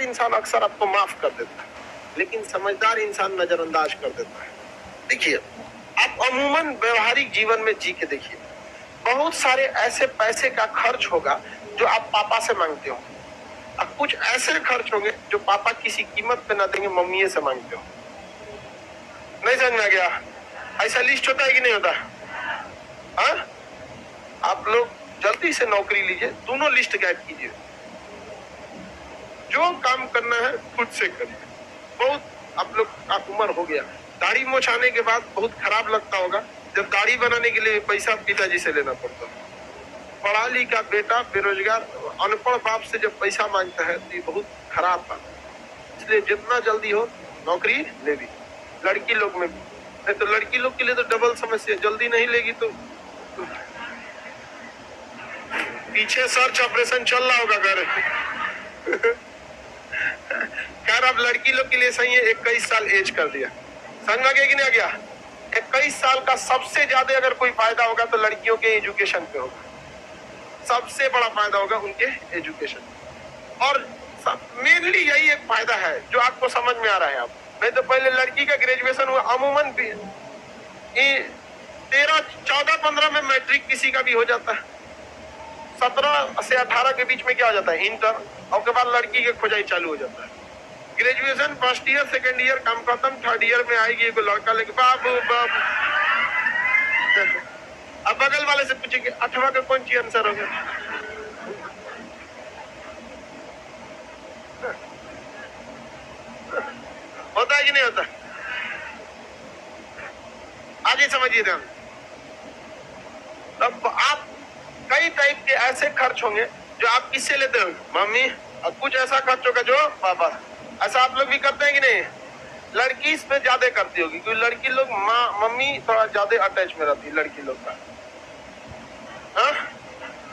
इंसान अक्सर आपको माफ कर देता है, लेकिन समझदार इंसान नजरअंदाज कर देता है। देखिए, आप अमूमन व्यवहारिक जीवन में जी के देखिए, बहुत सारे ऐसे पैसे का खर्च होगा जो आप पापा से मांगते हो, और कुछ ऐसे खर्च होंगे जो पापा किसी कीमत पे ना देंगे, मम्मी से मांगते हो। नहीं समझ में आ गया? ऐसा लिस्ट होता है कि नहीं होता? हाँ, आप लोग जल्दी से नौकरी लीजिए, दोनों लिस्ट गायब कीजिए। जो काम करना है खुद से करिए। बहुत आप लोग का उम्र हो गया, दाढ़ी मोछ आने के बाद बहुत खराब लगता होगा जब दाढ़ी बनाने के लिए पैसा पिताजी से लेना पड़ता है। पढ़ा लिखा बेटा बेरोजगार अनपढ़ बाप से जब पैसा मांगता है तो ये बहुत खराब बात है। इसलिए जितना जल्दी हो नौकरी ले ली, लड़की लोग में भी। नहीं तो लड़की लोग के लिए तो डबल समस्या, जल्दी नहीं लेगी तो पीछे सर्च ऑपरेशन चल रहा होगा घर। खैर, अब लड़की लोग के लिए सही है 21 साल एज कर दिया। समझ में कि नहीं आ गया? 21 साल का सबसे ज्यादा अगर कोई फायदा होगा तो लड़कियों के एजुकेशन पे होगा। सबसे बड़ा फायदा होगा उनके एजुकेशन, और मेनली यही एक फायदा है जो आपको समझ में आ रहा है। आप नहीं तो पहले लड़की का ग्रेजुएशन हुआ, अमूमन 13, 14, 15 में मैट्रिक किसी का भी हो जाता है। 17 से 18 के बीच में क्या हो जाता है? इंटर, और के बाद लड़की के खोजाई चालू हो जाता है। Graduation first year second year काम खत्म, थर्ड ईयर में आएगी एगो लड़का लेके बाबू बाबू। अब बगल वाले से पूछेंगे 8वां का कौन सी आंसर होगा? होता है कि नहीं होता? आगे समझिए ध्यान। तब आप कई टाइप के ऐसे खर्च होंगे जो आप किससे लेते हो? मम्मी। और कुछ ऐसा खर्च होगा जो पापा। ऐसा आप लोग भी करते हैं कि नहीं? लड़की इस पे ज्यादा करती होगी क्योंकि लड़की लोग माँ मम्मी थोड़ा ज्यादा अटैच में रहती है लड़की लोग का।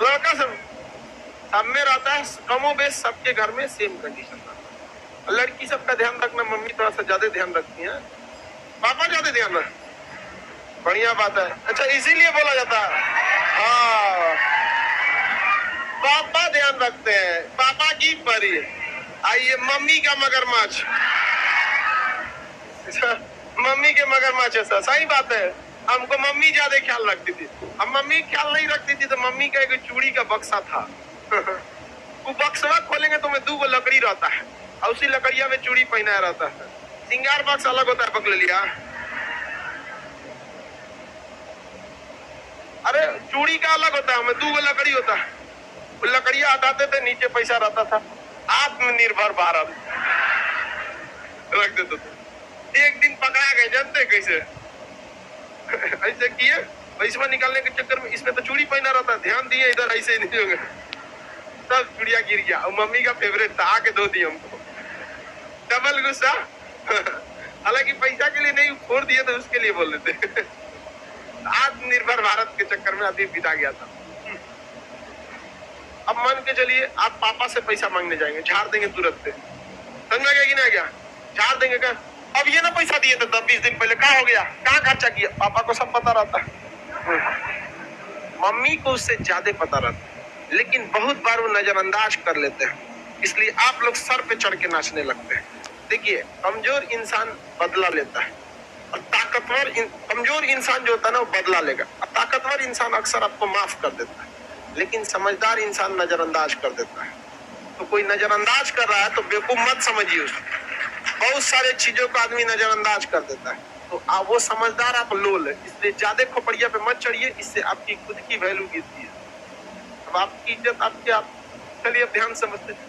लड़का सब में रहता है, कमो बेश सबके घर में सेम कंडीशन रहता है। लड़की सबका ध्यान रखना मम्मी थोड़ा सा ज्यादा ध्यान रखती है, पापा ज्यादा ध्यान रख। बढ़िया बात है। अच्छा, इसीलिए बोला जाता है हाँ पापा ध्यान रखते हैं, पापा की परी। आइए मम्मी का मगरमच्छ। मम्मी के मगरमच्छ है सर, सही बात है। हमको मम्मी ज्यादा ख्याल रखती थी। अब मम्मी ख्याल नहीं रखती थी तो मम्मी का एक चूड़ी का बक्सा था। वो बक्सवा खोलेंगे तो में 2 लकड़ी रहता है और उसी लकड़िया में चूड़ी पहनाया रहता है। सिंगार बक्स अलग होता है, पकड़ लिया। अरे चूड़ी का अलग होता है, 2 लकड़ी होता है। वो लकड़िया हटाते थे, नीचे पैसा रहता था। आत्मनिर्भर भारत रख देते थे। एक दिन पकड़ा गए, जानते कैसे? ऐसे किए, पैसा निकालने के चक्कर में इसमें तो चूड़ी पहना रहता, ध्यान दिए इधर, ऐसे नहीं होंगे, सब चूड़िया गिर गया। और मम्मी का फेवरेट था, आके धो दिया हमको। डबल गुस्सा। हालांकि पैसा के लिए नहीं, फोड़ दिए तो उसके लिए बोल देते। आत्मनिर्भर भारत के चक्कर में अभी बिता गया था। अब मान के चलिए आप पापा से पैसा मांगने जाएंगे, झाड़ देंगे तुरंत से। समझ में गया कि नहीं गया? झाड़ देंगे क्या? अब ये ना पैसा दिए थे 10-20 दिन पहले, कहाँ हो गया, कहाँ खर्चा किया? पापा को सब पता रहता है, मम्मी को उससे ज्यादा पता रहता है, लेकिन बहुत बार वो नजरअंदाज कर लेते हैं। इसलिए आप लोग सर पे चढ़ के नाचने लगते हैं। देखिए, कमजोर इंसान बदला लेता है और कमजोर इंसान जो होता है ना वो बदला लेगा। और ताकतवर इंसान अक्सर आपको माफ कर देता है, लेकिन समझदार इंसान नजरअंदाज कर देता है। तो कोई नजरअंदाज कर रहा है तो बेवकूफ मत समझिए उसको। बहुत सारे चीजों को आदमी नजरअंदाज कर देता है, तो आप वो समझदार आप लोल है। इसलिए ज्यादा खोपड़िया पे मत चढ़िए, इससे आपकी खुद की वैल्यू गिरती है। अब आपकी इज्जत आपके आप चलिए अब ध्यान समझते हैं।